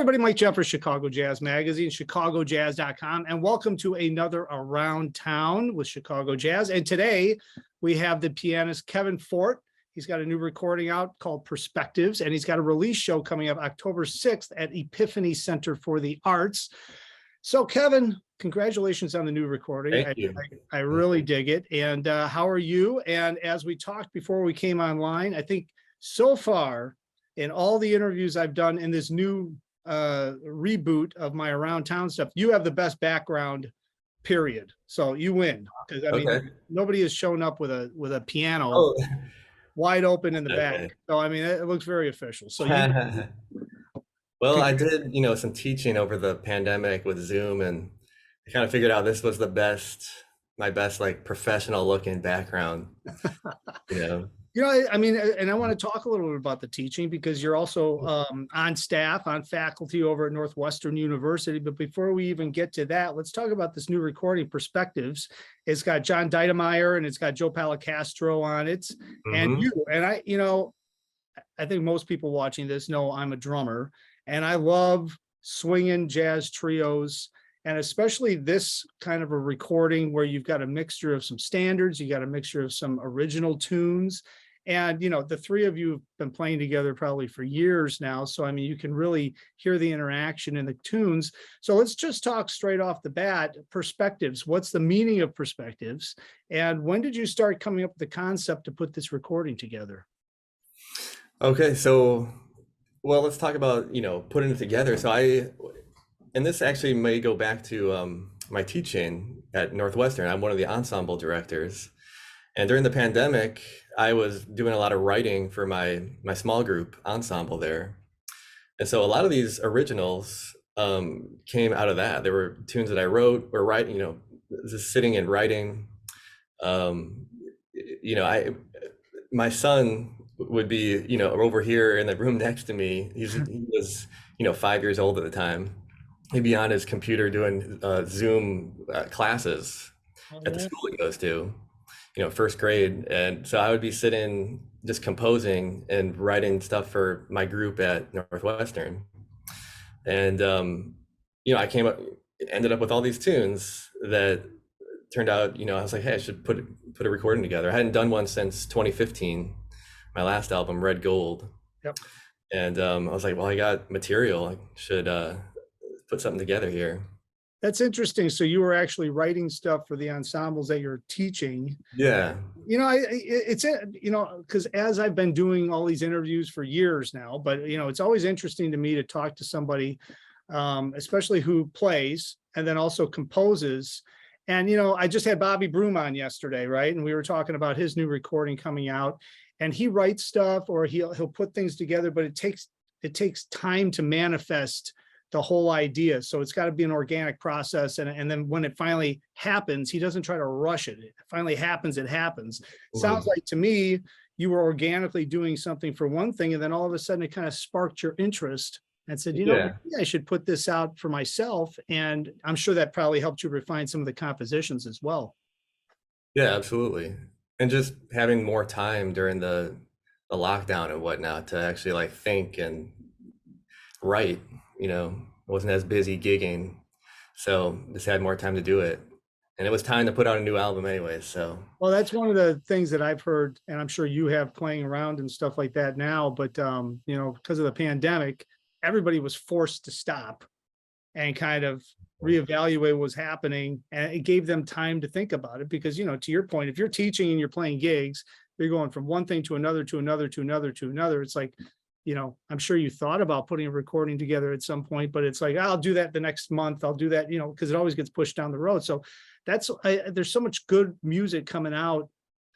everybody, Mike Jeffers, Chicago Jazz Magazine, chicagojazz.com, and welcome to another Around Town with Chicago Jazz. And today we have the pianist Kevin Fort. He's got a new recording out called Perspectives, and he's got a release show coming up October 6th at Epiphany Center for the Arts. So Kevin, congratulations on the new recording. Thank you. I really dig it. And how are you? And as we talked before we came online, I think so far in all the interviews I've done in this new reboot of my Around Town stuff, you have the best background, period. So you win, because I mean, nobody has shown up with a piano wide open in the back. So I mean, it looks very official. So well, I did, some teaching over the pandemic with Zoom, and I kind of figured out this was my best like professional looking background. I mean, and I want to talk a little bit about the teaching, because you're also on staff, on faculty over at Northwestern University. But before we even get to that, let's talk about this new recording, Perspectives. It's got John Diedemeyer and it's got Joe Palacastro on it, and you. And I think most people watching this know I'm a drummer, and I love swinging jazz trios. And especially this kind of a recording where you've got a mixture of some standards, you got a mixture of some original tunes. And, the three of you have been playing together probably for years now. So, I mean, you can really hear the interaction in the tunes. So let's just talk straight off the bat, Perspectives. What's the meaning of Perspectives? And when did you start coming up with the concept to put this recording together? Okay, so, well, let's talk about, putting it together. And this actually may go back to my teaching at Northwestern. I'm one of the ensemble directors. And during the pandemic, I was doing a lot of writing for my small group ensemble there. And so a lot of these originals came out of that. There were tunes that I wrote or writing, just sitting and writing. My son would be, over here in the room next to me. He was, 5 years old at the time. He'd be on his computer doing Zoom classes at the school he goes to, first grade. And so I would be sitting just composing and writing stuff for my group at Northwestern. And, I ended up with all these tunes that turned out, I was like, hey, I should put a recording together. I hadn't done one since 2015, my last album, Red Gold. Yep. And I was like, well, I got material. I should put something together here. That's interesting. So you were actually writing stuff for the ensembles that you're teaching. Yeah. Because as I've been doing all these interviews for years now, but it's always interesting to me to talk to somebody, especially who plays and then also composes. And I just had Bobby Broom on yesterday, right? And we were talking about his new recording coming out, and he writes stuff or he'll put things together, but it takes time to manifest the whole idea. So it's got to be an organic process. And then when it finally happens, he doesn't try to rush it. It finally happens, it happens. Sounds like to me, you were organically doing something for one thing, and then all of a sudden it kind of sparked your interest and said, maybe I should put this out for myself. And I'm sure that probably helped you refine some of the compositions as well. Yeah, absolutely. And just having more time during the lockdown and whatnot to actually like think and write. I wasn't as busy gigging, so just had more time to do it. And it was time to put out a new album anyway, so. Well, that's one of the things that I've heard, and I'm sure you have playing around and stuff like that now, but, because of the pandemic, everybody was forced to stop and kind of reevaluate what was happening. And it gave them time to think about it because, to your point, if you're teaching and you're playing gigs, you're going from one thing to another, to another, to another, to another. It's like, I'm sure you thought about putting a recording together at some point, but it's like, I'll do that the next month. I'll do that, because it always gets pushed down the road. So there's so much good music coming out.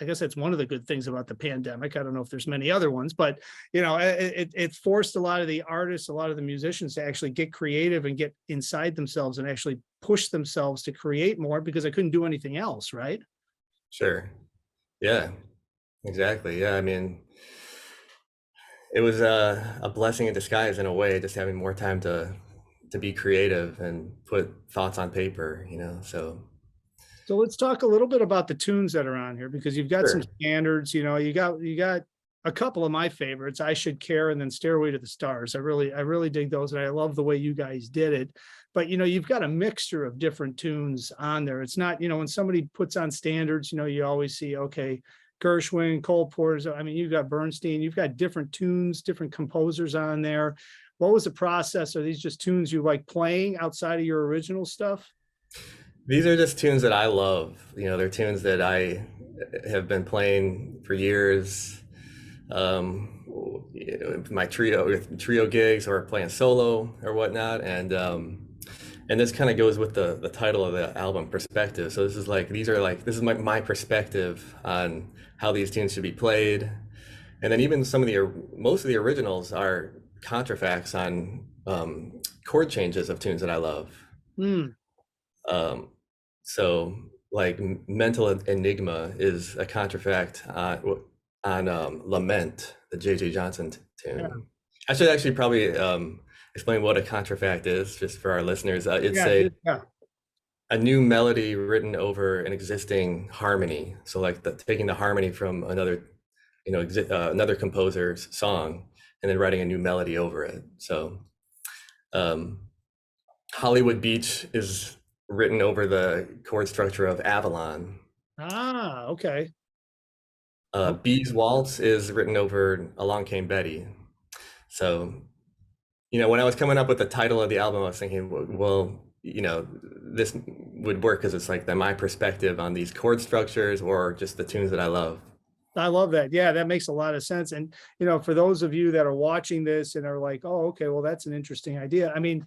I guess that's one of the good things about the pandemic. I don't know if there's many other ones, but it forced a lot of the artists, a lot of the musicians to actually get creative and get inside themselves and actually push themselves to create more because I couldn't do anything else. Right. Sure. Yeah, exactly. Yeah. I mean, it was a blessing in disguise in a way, just having more time to be creative and put thoughts on paper, so. So let's talk a little bit about the tunes that are on here, because you've got some standards, you got a couple of my favorites, I Should Care and then Stairway to the Stars. I really dig those. And I love the way you guys did it. But, you've got a mixture of different tunes on there. It's not, when somebody puts on standards, you always see, okay, Gershwin, Cole Porter. I mean, you've got Bernstein, you've got different tunes, different composers on there. What was the process? Are these just tunes you like playing outside of your original stuff? These are just tunes that I love. They're tunes that I have been playing for years. My trio gigs or playing solo or whatnot, and this kind of goes with the title of the album, Perspective. So this is my perspective on how these tunes should be played, and then even most of the originals are contrafacts on chord changes of tunes that I love. Mm. Um, so like Mental Enigma is a contrafact on Lament, the J.J. Johnson tune. Yeah. I should actually probably explain what a contrafact is, just for our listeners. It's Yeah. a new melody written over an existing harmony. So like taking the harmony from another, another composer's song and then writing a new melody over it. So Hollywood Beach is written over the chord structure of Avalon. Ah, okay. Bee's Waltz is written over Along Came Betty. So, when I was coming up with the title of the album, I was thinking, well, this would work because it's like my perspective on these chord structures or just the tunes that I love. I love that. Yeah, that makes a lot of sense. And, for those of you that are watching this and are like, oh, okay, well, that's an interesting idea. I mean,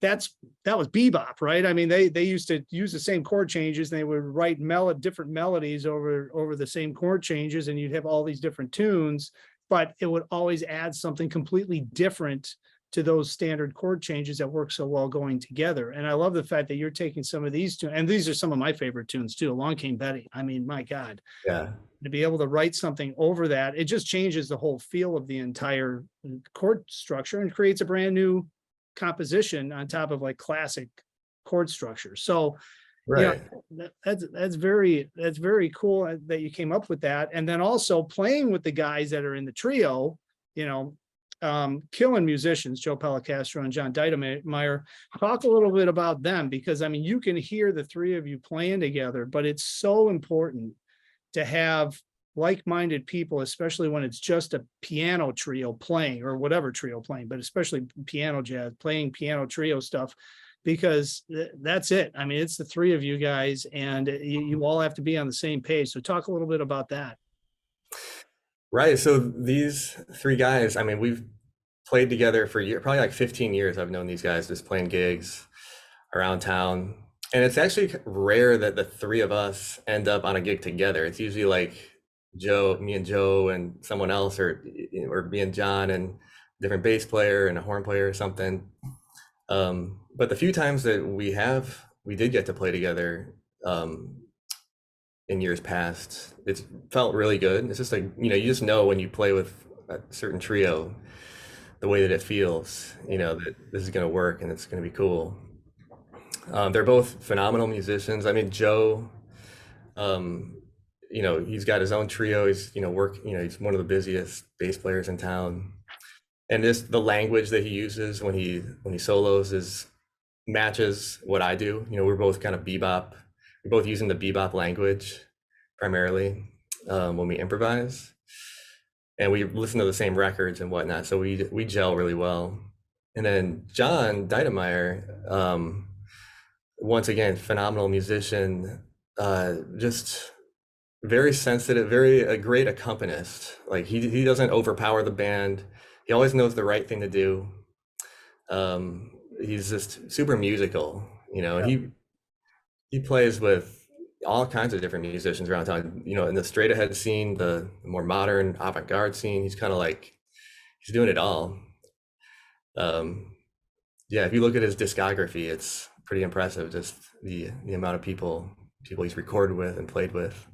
that was bebop, right? I mean, they used to use the same chord changes, and they would write different melodies over the same chord changes, and you'd have all these different tunes, but it would always add something completely different to those standard chord changes that work so well going together. And I love the fact that you're taking some of these tunes, and these are some of my favorite tunes too. Along Came Betty. I mean, my God. Yeah. To be able to write something over that, it just changes the whole feel of the entire chord structure and creates a brand new composition on top of like classic chord structure. So Right. that's very cool that you came up with that. And then also playing with the guys that are in the trio, killing musicians, Joe Pellicastro and John Deidemeyer. Talk a little bit about them, because I mean, you can hear the three of you playing together, but it's so important to have like-minded people, especially when it's just a piano trio playing, or whatever trio playing, but especially piano jazz, playing piano trio stuff, because that's it. I mean, it's the three of you guys, and you all have to be on the same page. So talk a little bit about that. Right. So these three guys, I mean, we've played together for probably like 15 years. I've known these guys, just playing gigs around town. And it's actually rare that the three of us end up on a gig together. It's usually like me and Joe and someone else, or me and John and a different bass player and a horn player or something. But the few times that we did get to play together in years past, it's felt really good. It's just like, you just know when you play with a certain trio, the way that it feels, that this is going to work and it's going to be cool. They're both phenomenal musicians. I mean, Joe, he's got his own trio. He's, he's one of the busiest bass players in town. And just the language that he uses when he solos matches what I do. We're both kind of bebop. We're both using the bebop language primarily when we improvise. And we listen to the same records and whatnot. So we gel really well. And then John Deidemeyer, once again, phenomenal musician, just very sensitive, a great accompanist. Like he doesn't overpower the band. He always knows the right thing to do. He's just super musical, Yeah. He plays with all kinds of different musicians around town, in the straight ahead scene, the more modern avant-garde scene. He's kind of like, he's doing it all. Yeah, if you look at his discography, it's pretty impressive, just the amount of people he's recorded with and played with.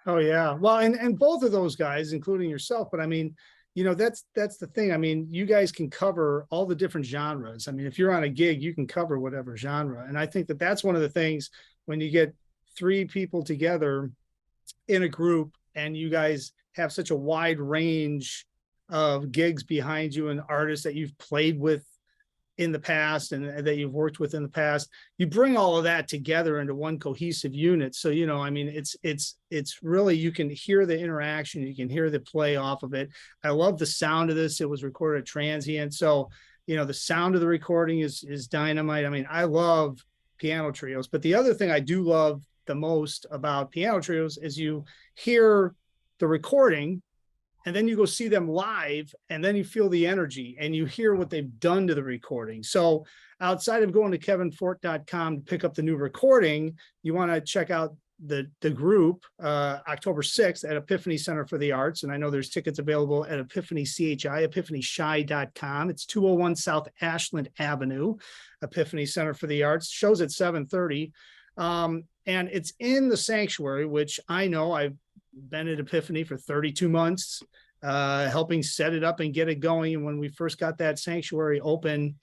Oh yeah. Well, and both of those guys, including yourself, but I mean, that's the thing. I mean, you guys can cover all the different genres. I mean, if you're on a gig, you can cover whatever genre. And I think that that's one of the things when you get three people together in a group and you guys have such a wide range of gigs behind you and artists that you've played with in the past and that you've worked with in the past, you bring all of that together into one cohesive unit. So, I mean, it's really, you can hear the interaction, you can hear the play off of it. I love the sound of this. It was recorded at Transient. So, the sound of the recording is dynamite. I mean, I love piano trios, but the other thing I do love the most about piano trios is you hear the recording and then you go see them live and then you feel the energy and you hear what they've done to the recording. So outside of going to kevinfort.com to pick up the new recording, you want to check out the group October 6th at Epiphany Center for the Arts. And I know there's tickets available at Epiphany CHI, epiphanyshy.com. It's 201 South Ashland Avenue, Epiphany Center for the Arts. Shows at 7:30. And it's in the sanctuary, which I know I've been at Epiphany for 32 months, helping set it up and get it going. And when we first got that sanctuary open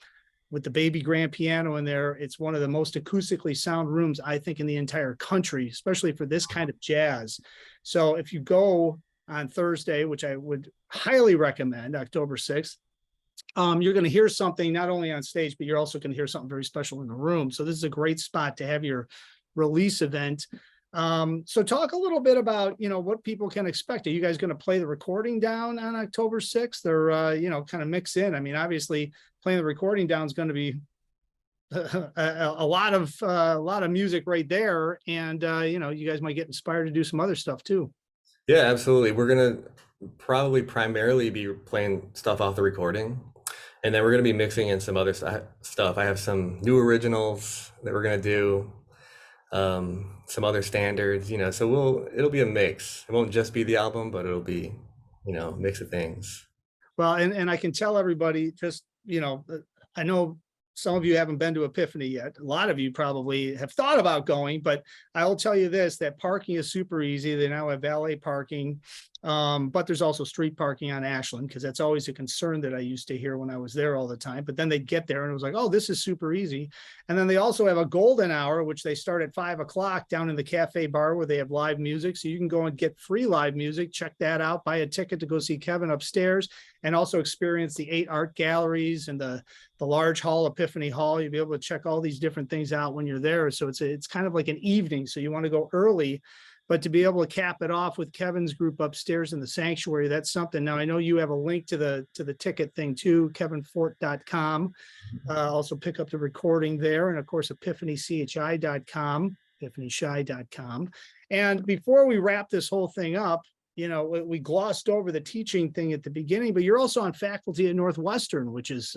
with the baby grand piano in there, it's one of the most acoustically sound rooms, I think, in the entire country, especially for this kind of jazz. So if you go on Thursday, which I would highly recommend, October 6th, you're going to hear something not only on stage, but you're also going to hear something very special in the room. So this is a great spot to have your release event. So talk a little bit about, what people can expect. Are you guys going to play the recording down on October 6th or, kind of mix in? I mean, obviously playing the recording down is going to be a lot of music right there. And, you guys might get inspired to do some other stuff too. Yeah, absolutely. We're going to probably primarily be playing stuff off the recording. And then we're going to be mixing in some other stuff. I have some new originals that we're going to do. Some other standards, so it'll be a mix. It won't just be the album, but it'll be, a mix of things. Well, and I can tell everybody just, I know some of you haven't been to Epiphany yet. A lot of you probably have thought about going, but I will tell you this, that parking is super easy. They now have valet parking, but there's also street parking on Ashland, because that's always a concern that I used to hear when I was there all the time. But then they'd get there and it was like, oh, this is super easy. And then they also have a golden hour, which they start at 5 o'clock down in the cafe bar where they have live music. So you can go and get free live music. Check that out. Buy a ticket to go see Kevin upstairs and also experience the 8 art galleries and the large hall, Epiphany Hall. You'll be able to check all these different things out when you're there. So it's kind of like an evening. So you want to go early, but to be able to cap it off with Kevin's group upstairs in the sanctuary, that's something. Now, I know you have a link to the ticket thing too, kevinfort.com. Also pick up the recording there. And of course, epiphanyshy.com, epiphanyshy.com. And before we wrap this whole thing up, we glossed over the teaching thing at the beginning, but you're also on faculty at Northwestern, which is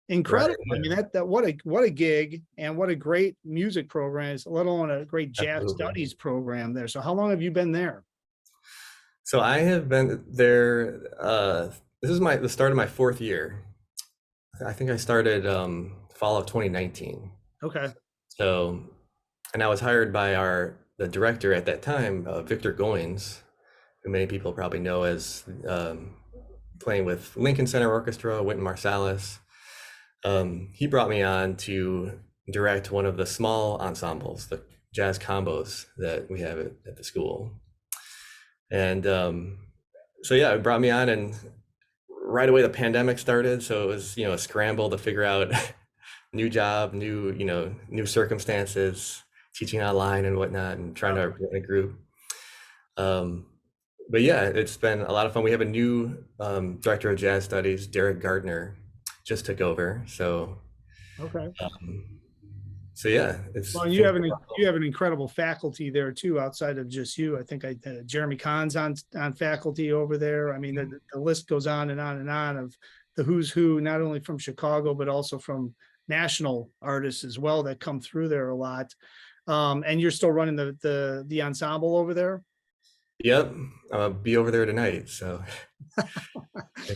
incredible. Right, yeah. I mean, that what a gig, and what a great music program is, let alone a great jazz studies program there. So how long have you been there? So I have been there, this is the start of my 4th year. I think I started fall of 2019. Okay. So, and I was hired by the director at that time, Victor Goins, who many people probably know as playing with Lincoln Center Orchestra, Wynton Marsalis. He brought me on to direct one of the small ensembles, the jazz combos that we have at the school. And so yeah, it brought me on, and right away the pandemic started. So it was, a scramble to figure out new job, new circumstances, teaching online and whatnot, and trying to run a group. But yeah, it's been a lot of fun. We have a new director of jazz studies, Derek Gardner, just took over. So okay. So yeah, it's well. You have an incredible faculty there too, outside of just you. I think Jeremy Kahn's on faculty over there. I mean, the list goes on and on and on of the who's who, not only from Chicago but also from national artists as well that come through there a lot. And you're still running the ensemble over there. Yep, I'll be over there tonight, so I'll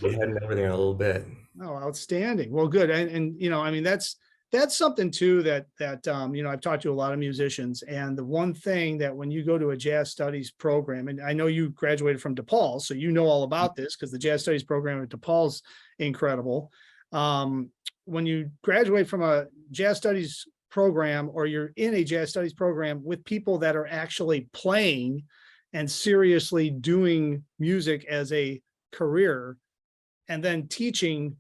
be heading over there in a little bit. Oh, outstanding. Well, good. And I mean, that's something too that I've talked to a lot of musicians, and the one thing that when you go to a jazz studies program, and I know you graduated from DePaul, so you know all about this because the jazz studies program at DePaul's incredible. When you graduate from a jazz studies program, or you're in a jazz studies program with people that are actually playing and seriously doing music as a career, and then teaching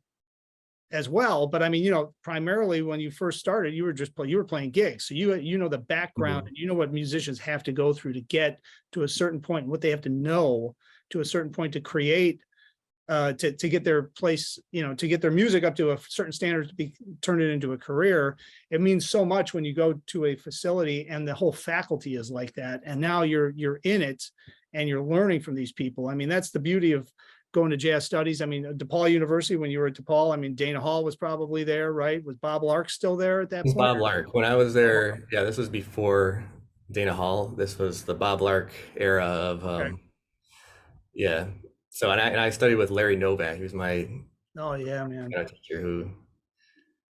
as well. But I mean, primarily when you first started, you were playing gigs. So you know the background, and you know what musicians have to go through to get to a certain point, and what they have to know to a certain point to create, to get their place, to get their music up to a certain standard to turn it into a career. It means so much when you go to a facility and the whole faculty is like that. And now you're in it and you're learning from these people. I mean, that's the beauty of going to jazz studies. I mean, DePaul University, when you were at DePaul, I mean, Dana Hall was probably there, right? Was Bob Lark still there at that It's point? Bob Lark. When I was there, yeah, this was before Dana Hall. This was the Bob Lark era of Okay. yeah. So and I studied with Larry Novak, who's my Oh yeah, man. teacher, who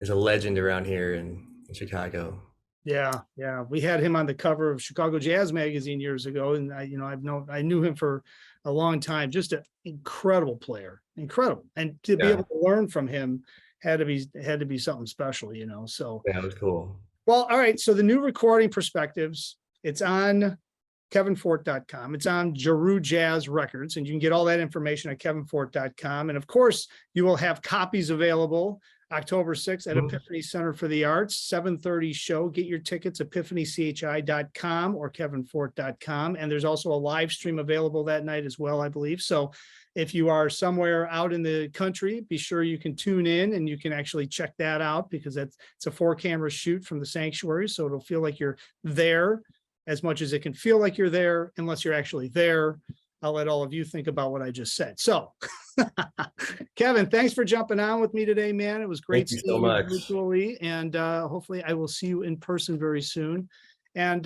is a legend around here in Chicago. Yeah, yeah. We had him on the cover of Chicago Jazz Magazine years ago, and I knew him for a long time. Just an incredible player, incredible, and to be Yeah, able to learn from him had to be something special, So, yeah, it was cool. well, all right. So the new recording perspectives, it's on kevinfort.com. It's on Jeru Jazz Records, and you can get all that information at kevinfort.com. And of course, you will have copies available October 6th at Epiphany Center for the Arts, 7:30 show. Get your tickets at epiphanychi.com or kevinfort.com. And there's also a live stream available that night as well, I believe. So if you are somewhere out in the country, be sure you can tune in and you can actually check that out, because it's a 4-camera shoot from the sanctuary. So it'll feel like you're there as much as it can feel like you're there, unless you're actually there. I'll let all of you think about what I just said. So, Kevin, thanks for jumping on with me today, man. It was great Thank you seeing so much. you virtually, and hopefully I will see you in person very soon. And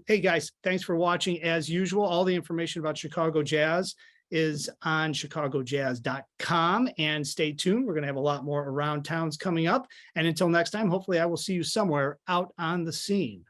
hey, guys, thanks for watching. As usual, all the information about Chicago Jazz is on chicagojazz.com, and stay tuned. We're going to have a lot more around towns coming up. And until next time, hopefully I will see you somewhere out on the scene.